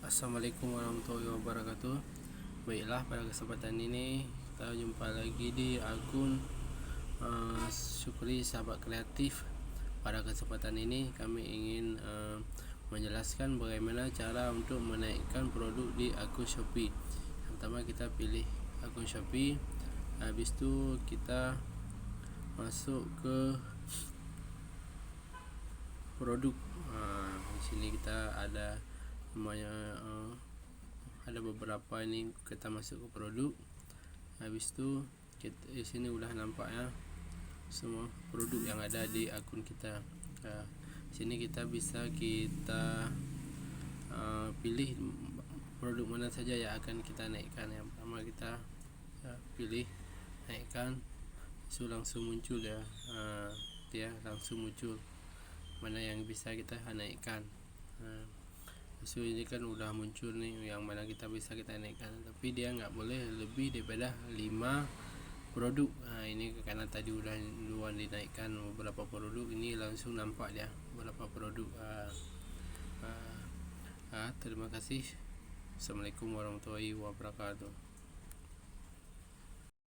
Assalamualaikum warahmatullahi wabarakatuh. Baiklah, pada kesempatan ini kita jumpa lagi di akun Syukri Sahabat Kreatif. Pada kesempatan ini kami ingin menjelaskan bagaimana cara untuk menaikkan produk di akun Shopee. Yang pertama, kita pilih akun Shopee. Habis itu kita masuk ke produk. Di sini kita ada namanya, ada beberapa ini, kita masuk ke produk. Habis itu di sini udah nampak ya semua produk yang ada di akun kita. Sini kita bisa pilih produk mana saja yang akan kita naikkan. Yang pertama kita pilih naikkan, itu langsung muncul ya, dia langsung muncul mana yang bisa kita naikkan. So ini kan udah muncul nih yang mana kita bisa kita naikkan, tapi dia nggak boleh lebih daripada 5 produk. Ini karena tadi udah duluan dinaikkan beberapa produk, ini langsung nampak dia beberapa produk. Terima kasih. Assalamualaikum warahmatullahi wabarakatuh.